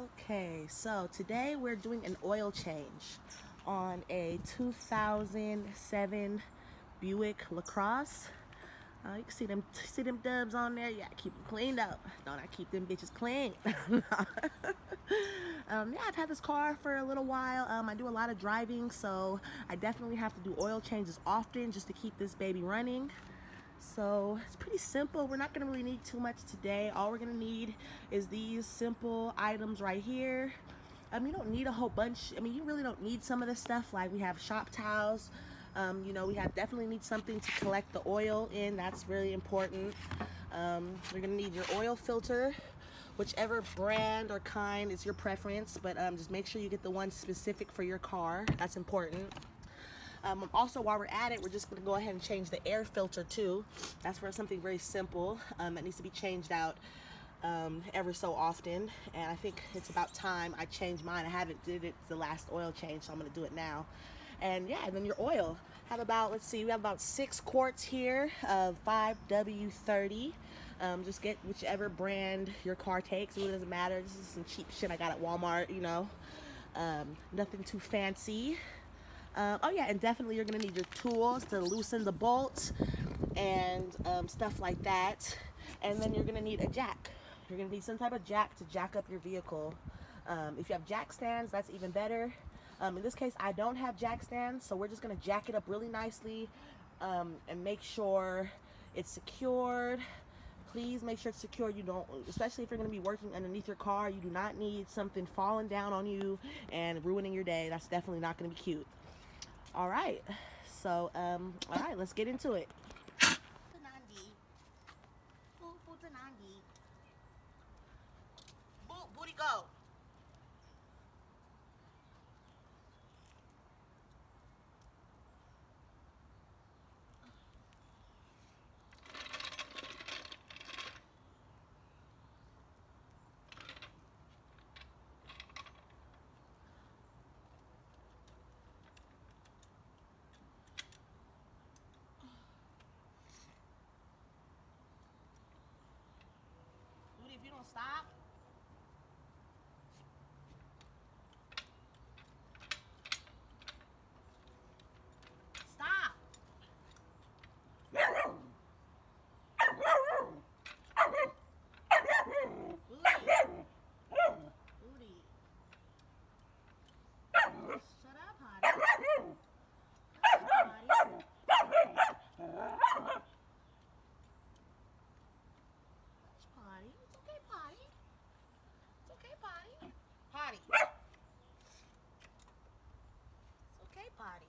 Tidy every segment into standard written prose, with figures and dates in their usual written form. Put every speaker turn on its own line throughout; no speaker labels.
Okay, so today we're doing an oil change on a 2007 Buick LaCrosse. You can see them dubs on there. Yeah, keep them cleaned up. Don't I keep them bitches clean? Yeah, I've had this car for a little while. I do a lot of driving, so I definitely have to do oil changes often just to keep this baby running. So it's pretty simple. We're not going to really need too much today. All we're going to need is these simple items right here. You don't need a whole bunch. I mean, you really don't need some of this stuff. Like, we have shop towels. We definitely need something to collect the oil in. That's really important. You're going to need your oil filter, whichever brand or kind is your preference, but just make sure you get the one specific for your car. That's important. Also, while we're at it, we're just going to go ahead and change the air filter too. That's for something very simple that needs to be changed out ever so often, and I think it's about time I change mine. I haven't did it the last oil change, so I'm going to do it now. And yeah, and then your oil. Have about, let's see, we have about 6 quarts here of 5W30. Just get whichever brand your car takes. It really doesn't matter. This is some cheap shit I got at Walmart, you know. Nothing too fancy. Oh yeah, and definitely you're gonna need your tools to loosen the bolts and stuff like that. And then you're gonna need a jack. You're gonna need some type of jack to jack up your vehicle. If you have jack stands, that's even better. In this case, I don't have jack stands, so we're just gonna jack it up really nicely and make sure it's secured. Please make sure it's secure. You don't, especially if you're going to be working underneath your car, you do not need something falling down on you and ruining your day. That's definitely not going to be cute. All right, so all right, let's get into it. Booty go. Booty, if you don't stop. Stop. Booty. Shut up, honey. Potty. It's okay, potty. It's okay, potty. Potty. It's okay, potty.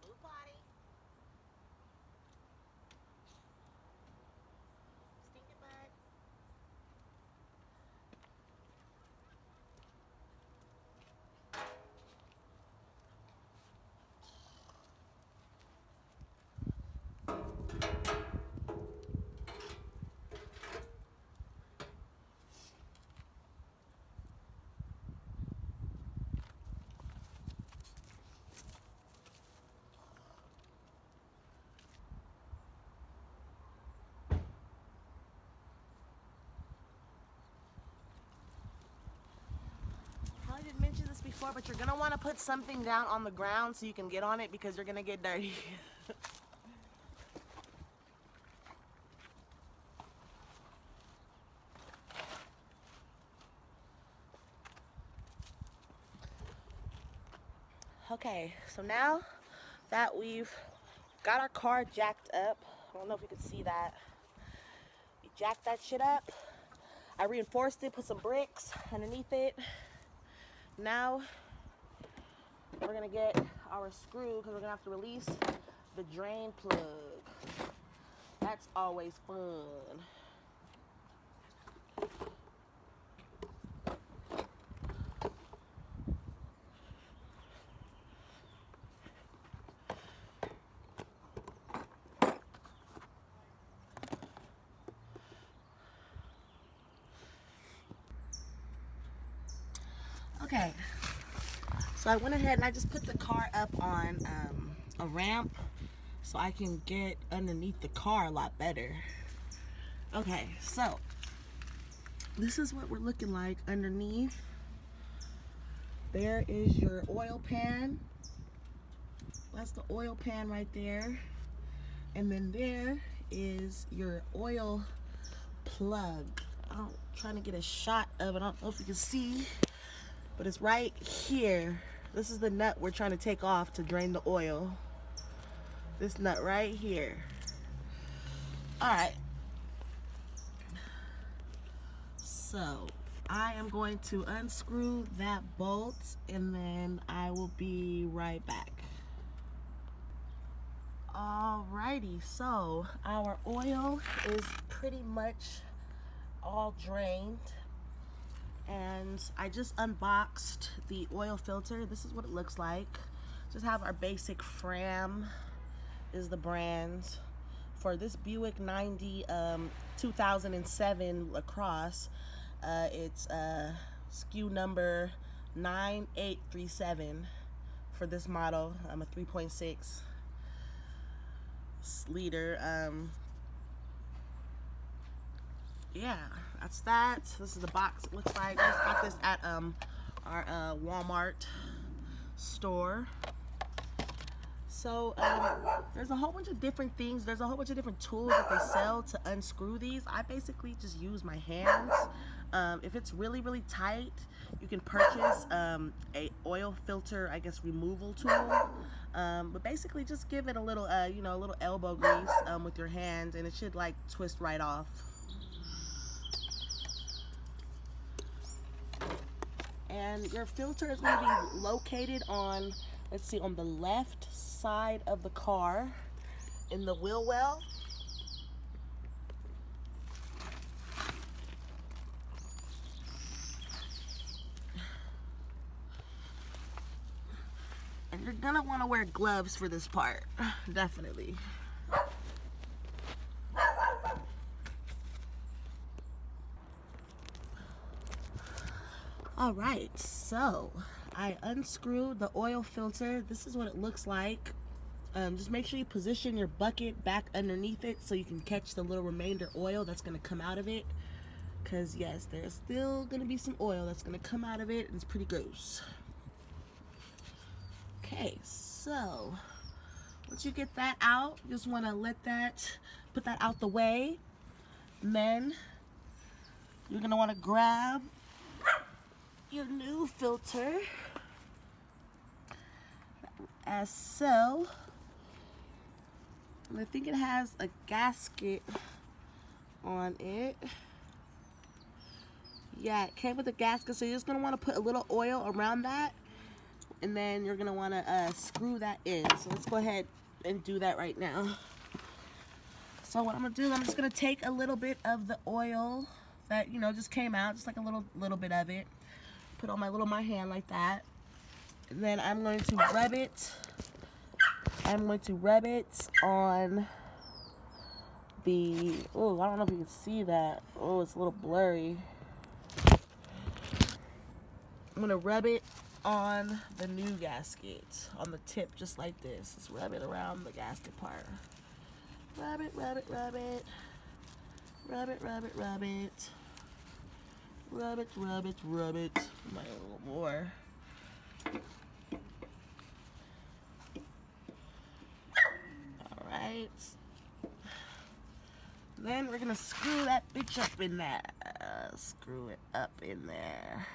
Blue potty. Stinky butt. I didn't mention this before, but you're gonna want to put something down on the ground so you can get on it because you're gonna get dirty. Okay, so now that we've got our car jacked up, I don't know if you can see that. We jacked that shit up. I reinforced it, put some bricks underneath it. Now we're gonna get our screw because we're gonna have to release the drain plug. That's always fun. Okay, so I went ahead and I just put the car up on a ramp so I can get underneath the car a lot better. Okay, so this is what we're looking like underneath. There is your oil pan. That's the oil pan right there. And then there is your oil plug. I'm trying to get a shot of it. I don't know if you can see, but it's right here. This is the nut we're trying to take off to drain the oil. This nut right here. All right. So I am going to unscrew that bolt and then I will be right back. Alrighty, so our oil is pretty much all drained, and I just unboxed the oil filter. This is what it looks like. Just have our basic Fram is the brand for this Buick 2007 LaCrosse. It's SKU number 9837 for this model. I'm a 3.6 liter. Yeah, that's that. This is the box it looks like. I just got this at our Walmart store. So there's a whole bunch of different things. There's a whole bunch of different tools that they sell to unscrew these. I basically just use my hands. If it's really, really tight, you can purchase a oil filter, I guess, removal tool. But basically just give it a little, you know, a little elbow grease with your hand, and it should like twist right off. And your filter is going to be located on, let's see, on the left side of the car in the wheel well. And you're gonna want to wear gloves for this part, definitely. All right, so I unscrewed the oil filter. This is what it looks like. Just make sure you position your bucket back underneath it so you can catch the little remainder oil that's gonna come out of it. Because yes, there's still gonna be some oil that's gonna come out of it, and it's pretty gross. Okay, so once you get that out, you just wanna put that out the way. And then you're gonna wanna grab your new filter as so. And I think it has a gasket on it. Yeah, it came with a gasket, so you're just gonna want to put a little oil around that, and then you're gonna want to screw that in. So let's go ahead and do that right now. So what I'm gonna do, I'm just gonna take a little bit of the oil that, you know, just came out, just like a little bit of it, put on my hand like that, and then I'm going to rub it. I'm going to rub it on the, oh, I don't know if you can see that. Oh, it's a little blurry. I'm gonna rub it on the new gasket, on the tip, just like this. Just rub it around the gasket part. Rub it, rub it, rub it. Rub it, rub it, rub it. Rub it, rub it, rub it. Might a little more. Alright. Then we're gonna screw that bitch up in there. Screw it up in there.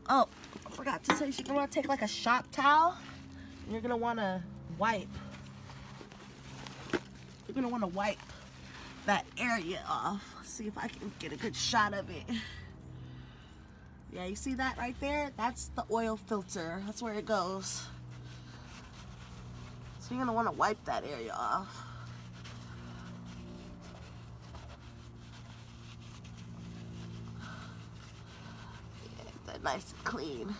Oh, I forgot to say, you're gonna want to take like a shop towel, and you're gonna want to wipe. You're gonna want to wipe that area off. Let's see if I can get a good shot of it. Yeah, you see that right there? That's the oil filter. That's where it goes. So you're gonna want to wipe that area off. Nice and clean.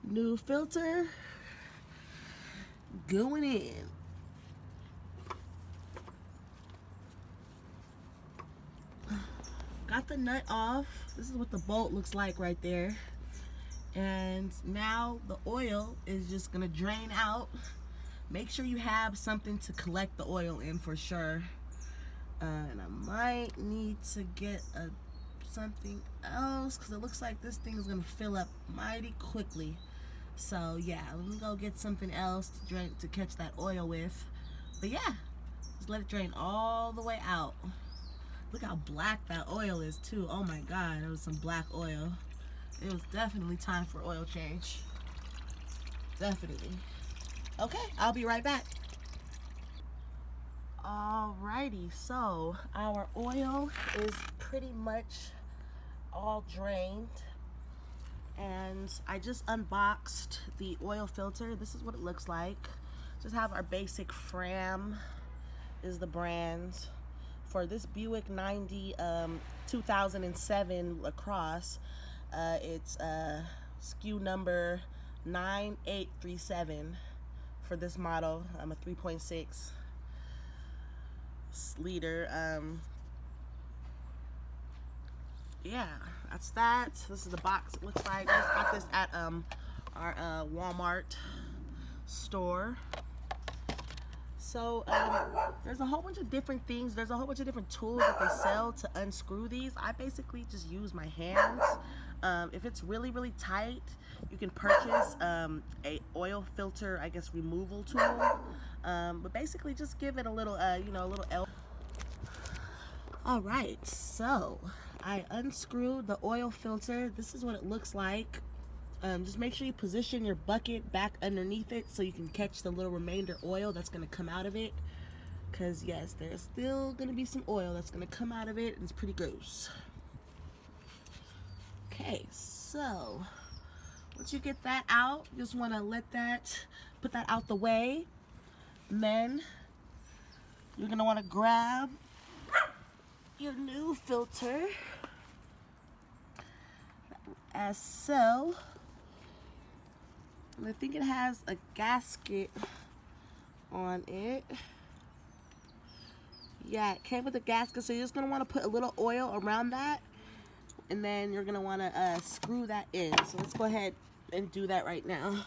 New filter going in. Got the nut off. This is what the bolt looks like right there. And now the oil is just gonna drain out. Make sure you have something to collect the oil in for sure. And I might need to get something else because it looks like this thing is gonna fill up mighty quickly. So yeah, let me go get something else to catch that oil with. But yeah, just let it drain all the way out. Look how black that oil is too. Oh my God, it was some black oil. It was definitely time for oil change. Definitely. Okay, I'll be right back. Alrighty, so our oil is pretty much all drained. And I just unboxed the oil filter. This is what it looks like. Just have our basic Fram is the brand. For this Buick 2007 LaCrosse, it's SKU number 9837 for this model. I'm a 3.6 liter. Yeah, that's that. This is the box it looks like. I just got this at our Walmart store. So there's a whole bunch of different things. There's a whole bunch of different tools that they sell to unscrew these. I basically just use my hands. If it's really, really tight, you can purchase a oil filter, I guess, removal tool. But basically just give it a little, you know, a little elbow. All right, so I unscrewed the oil filter. This is what it looks like. Just make sure you position your bucket back underneath it so you can catch the little remainder oil that's going to come out of it. Because yes, there's still going to be some oil that's going to come out of it, and it's pretty gross. Okay, so once you get that out, you just want to put that out the way. And then you're going to want to grab your new filter as so. And I think it has a gasket on it. Yeah, it came with a gasket, so you're just gonna want to put a little oil around that, and then you're gonna want to screw that in. So let's go ahead and do that right now.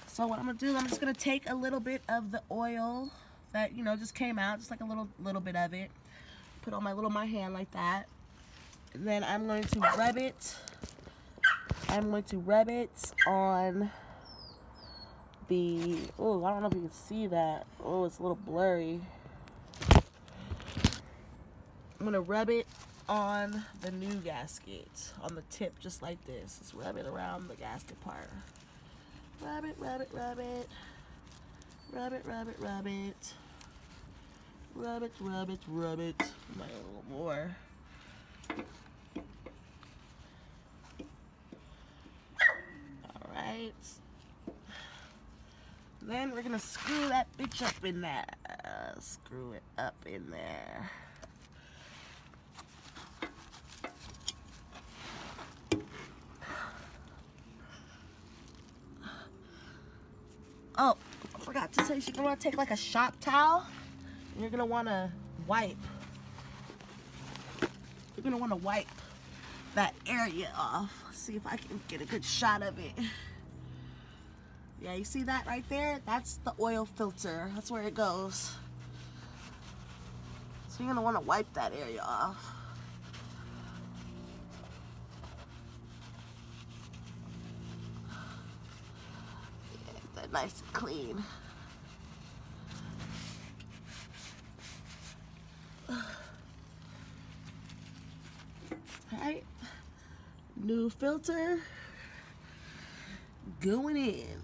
So what I'm gonna do, I'm just gonna take a little bit of the oil that, you know, just came out, just like a little bit of it. Put on my hand like that. And then I'm going to rub it. I'm going to rub it on the, oh, I don't know if you can see that. Oh, it's a little blurry. I'm going to rub it on the new gasket, on the tip, just like this. Just rub it around the gasket part. Rub it, rub it, rub it. Rub it, rub it, rub it. Rub it, rub it, rub it. Might a little more. Alright. Then we're gonna screw that bitch up in there. Screw it up in there. Oh, I forgot to say, you're gonna want to take like a shop towel, and you're gonna want to wipe. You're gonna want to wipe that area off. See if I can get a good shot of it. Yeah, you see that right there? That's the oil filter. That's where it goes. So you're gonna want to wipe that area off. Get that nice and clean. Alright, new filter going in.